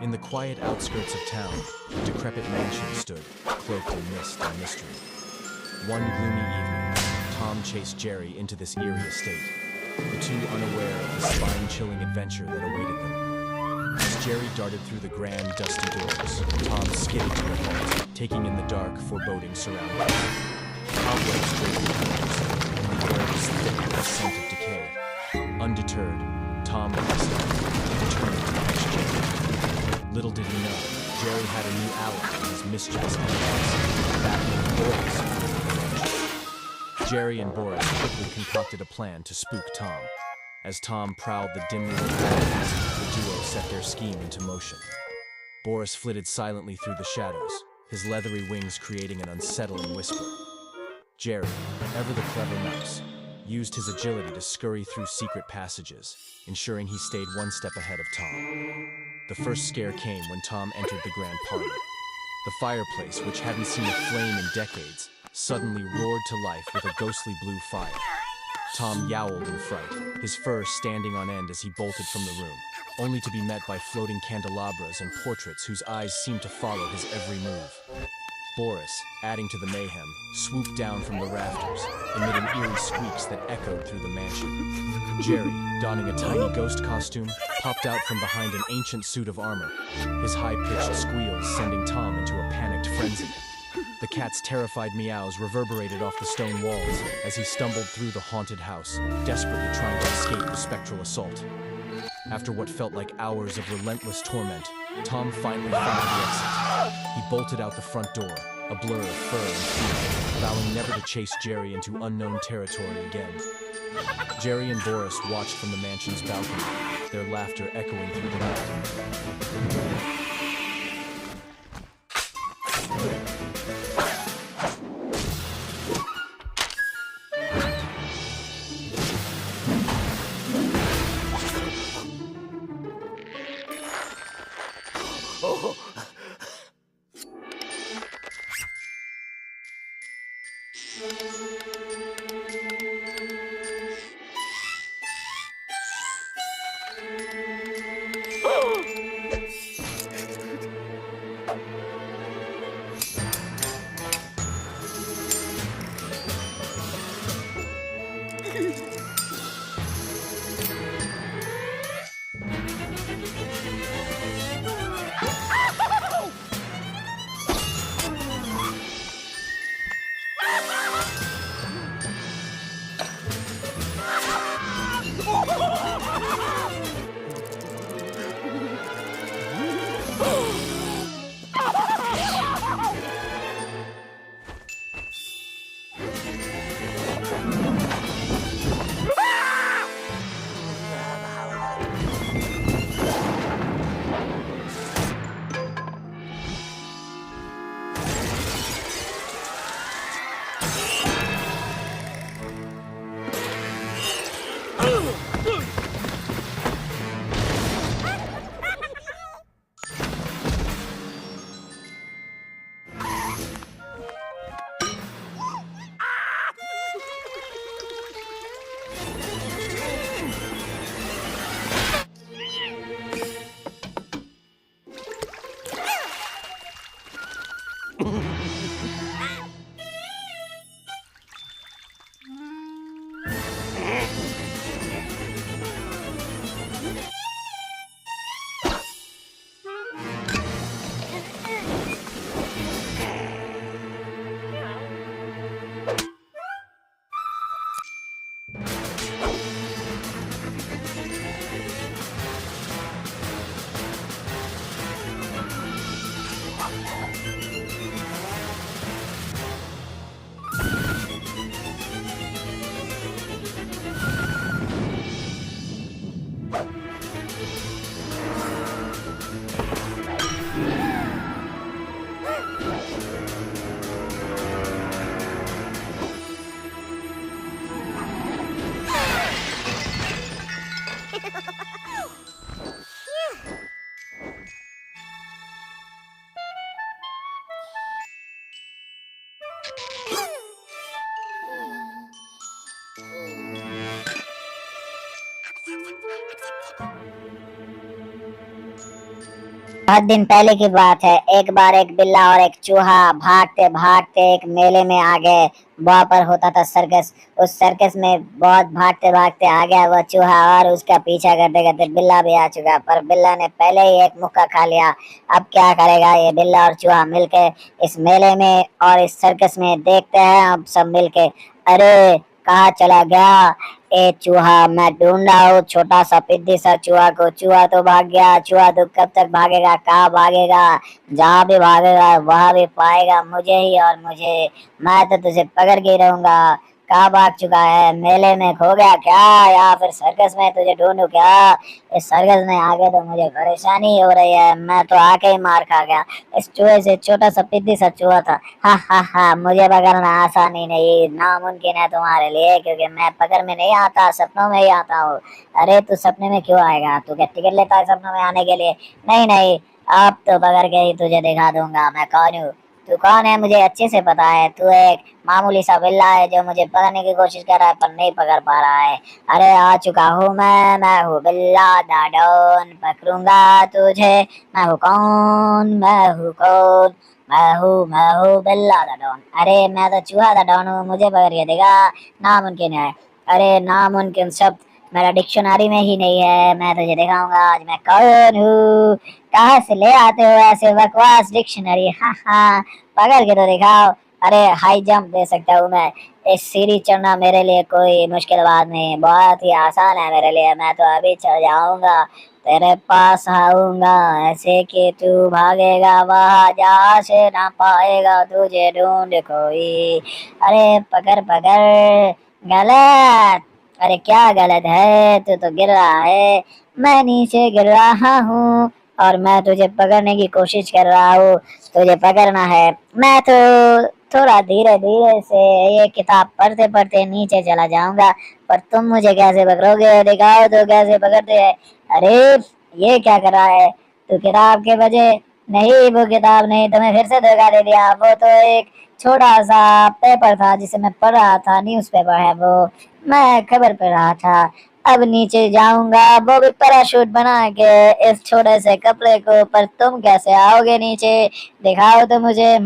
In the quiet outskirts of town, a decrepit mansion stood, cloaked in mist and mystery. One gloomy evening, Tom chased Jerry into this eerie estate, the two unaware of the spine-chilling adventure that awaited them. As Jerry darted through the grand, dusty doors, Tom skidded to a halt, taking in the dark, foreboding surroundings. Cobwebs draped the corners, and the air was thick with the scent of decay. Undeterred, Tom passed on, determined to catch Jerry. Little did he know, Jerry had a new ally in his mischievous enemies, Batman Boris. Jerry and Boris quickly concocted a plan to spook Tom. As Tom prowled the dimly lit hallways, the duo set their scheme into motion. Boris flitted silently through the shadows, his leathery wings creating an unsettling whisper. Jerry, ever the clever mouse, used his agility to scurry through secret passages, ensuring he stayed one step ahead of Tom. The first scare came when Tom entered the grand parlor. The fireplace, which hadn't seen a flame in decades, suddenly roared to life with a ghostly blue fire. Tom yowled in fright, his fur standing on end as he bolted from the room, only to be met by floating candelabras and portraits whose eyes seemed to follow his every move. Boris, adding to the mayhem, swooped down from the rafters, emitting eerie squeaks that echoed through the mansion. Jerry, donning a tiny ghost costume, popped out from behind an ancient suit of armor, his high-pitched squeals sending Tom into a panicked frenzy. The cat's terrified meows reverberated off the stone walls as he stumbled through the haunted house, desperately trying to escape the spectral assault. After what felt like hours of relentless torment, Tom finally found the exit. He bolted out the front door, a blur of fur and fear, vowing never to chase Jerry into unknown territory again. Jerry and Boris watched from the mansion's balcony, their laughter echoing through the night. बहुत दिन पहले की बात है। एक बार एक बिल्ला और एक चूहा भागते भागते एक मेले में आ गए। वहां पर होता था सर्कस। उस सर्कस में बहुत भागते भागते आ गया वो चूहा और उसका पीछा करते करते बिल्ला भी आ चुका, पर बिल्ला ने पहले ही एक मुक्का खा लिया। अब क्या करेगा ये बिल्ला और चूहा मिलके इस मेले में और इस सर्कस में? देखते हैं अब सब मिलके। अरे कहाँ चला गया ए चूहा? मैं ढूंढ रहा हूँ छोटा सा पिद्दी सा चूहा को। चूहा तो भाग गया। चूहा तो कब तक भागेगा? कहाँ भागेगा? जहाँ भी भागेगा वहां भी पाएगा मुझे ही और मुझे। मैं तो तुझे पकड़ के ही रहूंगा। कहाँ भाग चुका है? मेले में खो गया क्या, या फिर सर्कस में तुझे ढूंढूं क्या? इस सर्कस में आके तो मुझे परेशानी हो रही है। मैं तो आके ही मार खा गया। इस चूहे से छोटा सा पिद्दी सा चूहा था। हा हा हा, मुझे पकड़ना आसान ही नहीं, नामुमकिन है तुम्हारे लिए, क्योंकि मैं पकड़ में नहीं आता, सपनों में ही आता हूँ। अरे तू सपने में क्यों आएगा? तू क्या टिकट लेता है सपनों में आने के लिए? नहीं नहीं, अब तो पकड़ के ही तुझे दिखा दूंगा मैं कौन हूँ। तू कौन है मुझे अच्छे से पता है। तू एक मामूली सा बिल्ला है जो मुझे पकड़ने की कोशिश कर रहा है पर नहीं पकड़ पा रहा है। अरे आ चुका हूँ मैं हूँ बिल्ला दा डॉन, पकड़ूंगा तुझे। मैं हूँ कौन? मैं हूँ कौन? मैं हूँ बिल्ला दा डॉन। अरे मैं तो चूहा दा डॉन हूँ, मुझे पकड़ के देगा? नामुमकिन है। अरे नामुमकिन शब्द मेरा डिक्शनरी में ही नहीं है। मैं तुझे दिखाऊंगा आज मैं कौन हूँ। कहाँ से ले आते हो ऐसे बकवास डिक्शनरी? हाँ हाँ, पकड़ के तो दिखाओ। अरे हाई जंप दे सकता हूँ मैं। इस सीढ़ी चढ़ना मेरे लिए कोई मुश्किल बात नहीं, बहुत ही आसान है मेरे लिए। मैं तो अभी चढ़ जाऊंगा, तेरे पास आऊंगा, ऐसे कि तू भागेगा वहां जहाँ से ना पाएगा तुझे ढूंढ कोई। अरे पकड़ पकड़। गलत। अरे क्या गलत है? तू तो गिर रहा है। मैं नीचे गिर रहा हूँ और मैं तुझे पकड़ने की कोशिश कर रहा हूँ। तुझे पकड़ना है, मैं तो थोड़ा धीरे धीरे से ये किताब पढ़ते पढ़ते नीचे चला जाऊंगा, पर तुम मुझे कैसे पकड़ोगे? दिखाओ तो कैसे पकड़ते हैं। अरे ये क्या कर रहा है? तू किताब के वजह? नहीं, वो किताब नहीं, तुम्हें फिर से धोखा दे दिया। वो तो एक छोटा सा पेपर था जिसे मैं पढ़ रहा था, न्यूज़पेपर है वो। मैं खबर पढ़ रहा था। अब नीचे जाऊंगा वो भी पैराशूट बना के इस छोटे से कपड़े को, पर तुम कैसे आओगे नीचे? दिखाओ तो मुझे।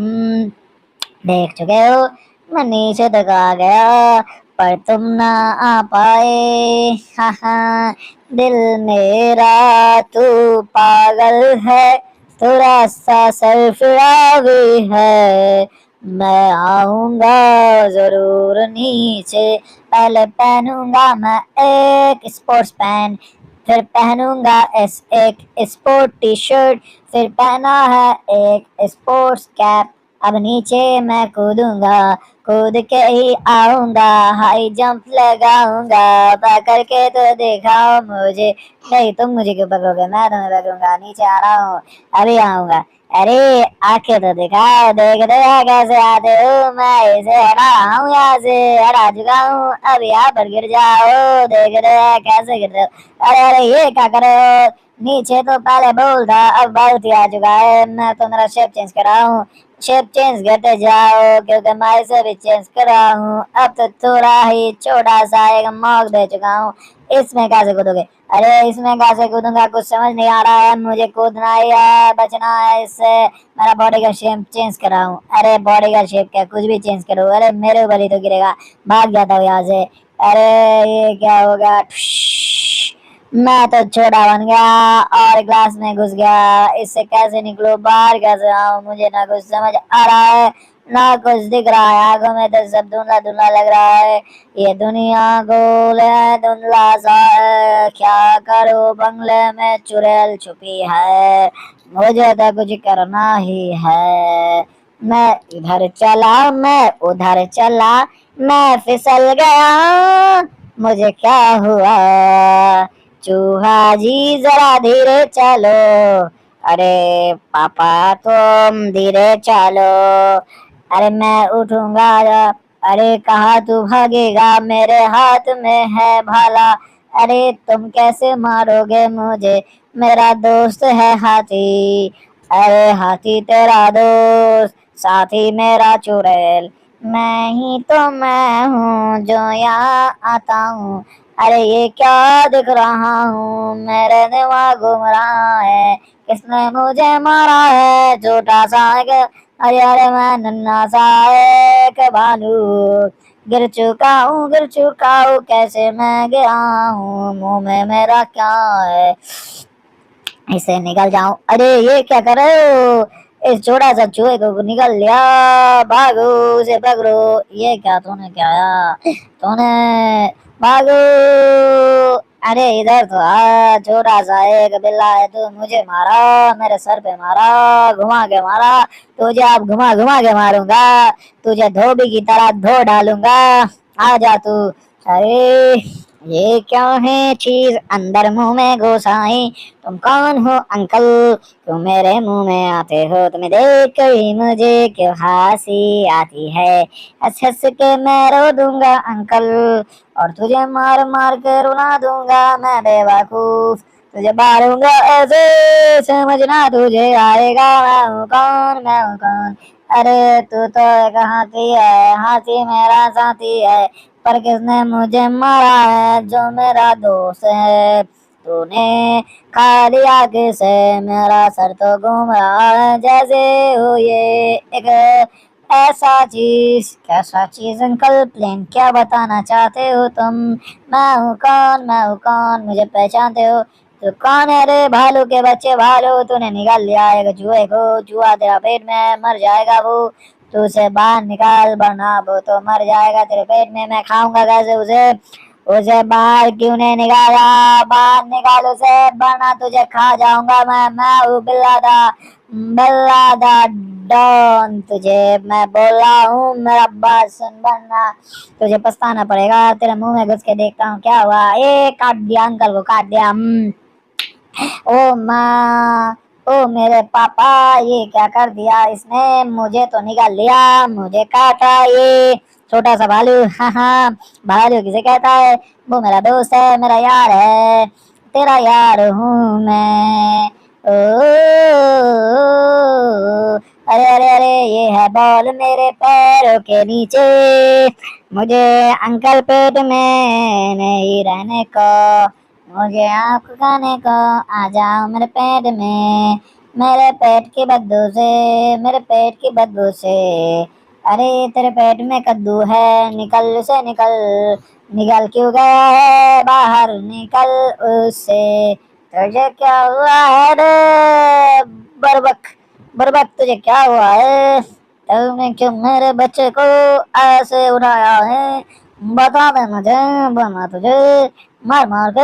देख चुके हो, मैं नीचे तक आ गया पर तुम ना आ पाए। हाँ हाँ, दिल मेरा तू पागल है, थोड़ा सा सरफिरा भी है। मैं आऊंगा जरूर नीचे। पहले पहनूंगा मैं एक स्पोर्ट्स पैंट, फिर पहनूंगा एक स्पोर्ट टी शर्ट, फिर पहना है एक स्पोर्ट्स कैप। अब नीचे मैं कूदूंगा, कूद के ही आऊंगा, हाई जंप लगाऊंगा। पकड़ के तो दिखाओ मुझे। नहीं, तुम मुझे क्यों पकड़ोगे? मैं तुम्हें पकड़ूंगा। नीचे आ रहा हूँ, अभी आऊंगा। अरे आके तो दिखाओ, देखते हैं कैसे आते हो। मैं इसे हटा रहा हूँ, यहाँ से हटा चुका हूँ। अब यहाँ पर गिर जाओ, देखते हैं कैसे गिरते हो। अरे अरे ये क्या कर रहे हो? नीचे तो पहले बोल था, अब बहुत ही आ चुका है। मैं तो मेरा शेप चेंज कर रहा हूँ। शेप चेंज करते जाओ, क्योंकि मैं इसे भी चेंज कर रहा हूँ। अब तो थोड़ा ही छोटा सा एक मॉक दे चुका हूँ। इसमें कैसे कूदोगे? अरे इसमें कैसे कूदूंगा? कुछ समझ नहीं आ रहा है। मुझे कूदना ही है, बचना है इससे। मेरा बॉडी का शेप चेंज कर रहा हूँ। अरे बॉडी का शेप क्या, कुछ भी चेंज करो। अरे मेरे ऊपर ही तो गिरेगा। भाग जाता हूँ यहाँ से। अरे ये क्या होगा? मैं तो छोटा बन गया और ग्लास में घुस गया। इससे कैसे निकलूं, बाहर कैसे आऊं? मुझे ना कुछ समझ आ रहा है, ना कुछ दिख रहा है। आंखों में तो सब धुंधला धुंधला लग रहा है। ये दुनिया गोल है, धुंधला सा है। क्या करूं? बंगले में चुड़ैल छुपी है, मुझे तो कुछ करना ही है। मैं इधर चला, मैं उधर चला, मैं फिसल गया। मुझे क्या हुआ? चूहा जी जरा धीरे चलो। अरे पापा तुम धीरे चलो। अरे मैं उठूंगा। अरे कहाँ तू भागेगा? मेरे हाथ में है भाला। अरे तुम कैसे मारोगे मुझे? मेरा दोस्त है हाथी। अरे हाथी तेरा दोस्त, साथी मेरा चुड़ैल। मैं ही तो मैं हूँ जो यहाँ आता हूँ। अरे ये क्या दिख रहा हूँ, मेरे दिमाग घूम रहा है, किसने मुझे मारा है, छोटा सा एक, अरे अरे मैं नन्हा सा एक भालू, गिर चुका हूँ, कैसे मैं गिरा हूँ, मुंह में मेरा क्या है, इसे निकल जाऊं। अरे ये क्या कर रहे हो, इस छोटा सा चूहे को निकल लिया, भागो उसे पकड़ो। ये क्या तूने क्या तूने, भागो। अरे इधर तो आ, छोटा सा एक बिल्ला है, तू मुझे मारा, मेरे सर पे मारा, घुमा के मारा, तुझे अब घुमा घुमा के मारूंगा, तुझे धोबी की तरह धो डालूंगा, आ जा तू। अरे ये क्या है चीज अंदर मुंह में घुस आई, तुम कौन हो अंकल, क्यों मेरे मुंह में आते हो, तुम्हें देख कर ही मुझे क्यों हंसी आती है, हंस हंस के मैं रो दूंगा अंकल, और तुझे मार मार के रुला दूंगा मैं बेवकूफ, तुझे मारूंगा ऐसे समझना तुझे आएगा, मैं हूँ कौन, मैं हूँ कौन। अरे तू तो एक हाथी है, हाथी मेरा साथी है, पर किसने मुझे मारा है, जो मेरा दोस्त है, तूने खा लिया किसे, मेरा सर तो घूम रहा है, जैसे हो ये एक कैसा चीज अंकल, प्लेन क्या बताना चाहते हो तुम, मैं हूँ कौन, मुझे पहचानते हो, तो कौन है रे, भालू के बच्चे, भालू तूने निकाल लिया एक चूहे को, चूहा तेरा पेट में मर जाएगा, वो तू उसे बाहर निकाल, वरना वो तो मर जाएगा तेरे पेट में, मैं खाऊंगा कैसे उसे, उसे बाहर क्यों नहीं निकाला, बाहर निकाल उसे, वरना तुझे खा जाऊंगा मैं हूँ बिल्ला दा डॉन, तुझे मैं बोल रहा हूँ, मेरा बात सुन, वरना तुझे पछताना पड़ेगा, तेरे मुंह में घुस के देखता हूँ क्या हुआ, ए काट दिया अंकल को, काट दिया। ओ माँ, ओ मेरे पापा, ये क्या कर दिया इसने, मुझे तो निकाल लिया, मुझे काटा ये छोटा सा भालू, हाँ हाँ, भालू किसे कहता है, वो मेरा दोस्त है, मेरा यार है, तेरा यार हूँ मैं। ओ, अरे अरे अरे ये है बॉल मेरे पैरों के नीचे, मुझे अंकल पेट में नहीं रहने को, मुझे आपको खाने को, आ जाओ मेरे पेट में, मेरे पेट की बदबू से, मेरे पेट की बदबू से, अरे तेरे पेट में कद्दू है, निकल से निकल, निकल क्यों गया है बाहर, निकल उससे, तुझे क्या हुआ है रे बरबक, बरबक तुझे क्या हुआ है, तुमने क्यों मेरे बच्चे को ऐसे उड़ाया है, बता दे मुझे, बना तुझे मार मार के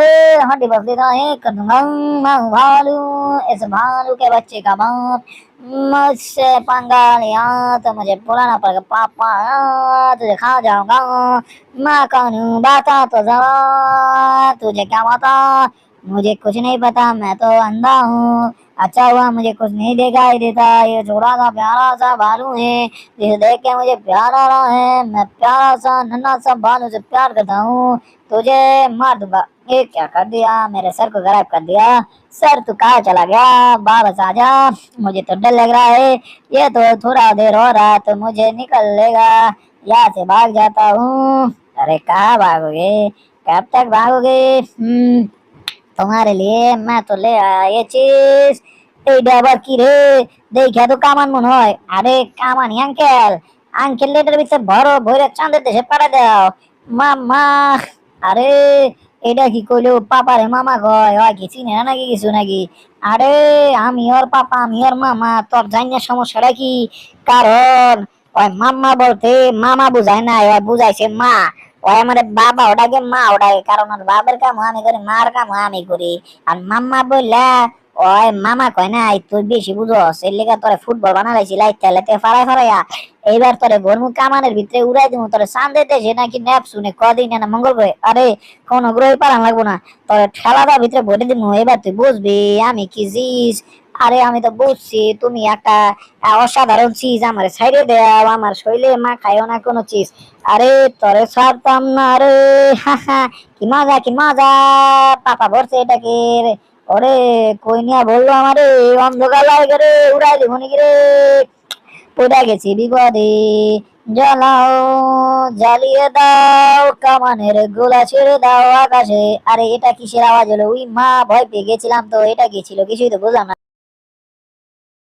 हड्डी बसली का एक कर दूंगा, मैं हूँ भालू, इस भालू के बच्चे का बाप, मुझसे पंगा लिया तो मुझे बुलाना पड़ेगा पापा, तुझे खा जाऊंगा, मैं कौन हूँ बता तो जरा, तुझे क्या पता, मुझे कुछ नहीं पता, मैं तो अंधा हूँ, अच्छा हुआ मुझे कुछ नहीं दिखाई देता, ये छोटा सा प्यारा सा भालू है, जिसे देख के मुझे प्यार आ रहा है, मैं प्यारा सा नन्हा सा भालू से प्यार करता हूँ, तुझे मार दूंगा। ये क्या कर दिया, मेरे सर को गायब कर दिया, सर तू कहाँ चला गया, वापस आ जा, मुझे तो डर लग रहा है, ये तो थोड़ा देर हो रहा तो मुझे निकल लेगा, यहाँ से भाग जाता हूँ। अरे कहाँ भागोगे, कब तक भागोगे, तुम्हारे लिए मैं तो ले आया ये चीज, এই ড্রাইভার কি রে, দেখে তো কামান মনে হয়, আরে কামানি আঙ্কেল, আঙ্কেল লেটার ভিতরে ভরো ভরে চাঁদের দেশে পাঠা দাও, মামা, আরে এটা কি কইলো, পাপারে মামা কয়, হয় কি চিনে না নাকি কিছু নাকি, আরে আমি ওর পাপা, আমি ওর মামা, তোর জানি না সমস্যাটা কি, কারণ ওই মাম্মা বলতে মামা বুঝায় না, ওই বুঝাইছে মা, ওই আমাদের বাবা ওটাকে মা ওটাকে, কারণ ওর বাবার কাম আমি করি, মার কাম আমি করি, আর মাম্মা বললা, ওই মামা কয় না তুই বেশি বুঝস, এর লেগে তোরে ফুটবল বানাইছি লাইতে লাইতে ফারাই ফারাইয়া, এইবার তোরে ভরমু কামানের ভিতরে উড়াই দিমু, তোরে চাঁদে দেশে নাকি নেপচুনে কদিন না মঙ্গল গ্রহে, আরে কোন গ্রহে পারান লাগবো না, তোরে ঠেলাটার ভিতরে ভরে দিমু, এবার তুই বুঝবি আমি কি জিস, আরে আমি তো বুঝছি তুমি একটা অসাধারণ চিজ, আমার ছাইড়ে দেও, আমার শৈলে মা খাইও না কোনো চিজ, আরে তোরে ছাড়তাম না রে, হা হা, কি মজা কি মজা, পাপা ভরছে এটাকে, ওরে কই নিয়া বললো আমারে, অন্ধকার লাগে রে, উড়াই দিব নাকি রে, পড়ে গেছি বিপদে, জ্বালাও জ্বালিয়ে দাও, কামানের গোলা ছেড়ে দাও আকাশে। আরে এটা কিসের আওয়াজ হলো? উই মা, ভয় পেয়ে গেছিলাম তো। এটা কি ছিল কিছুই তো বুঝলাম না।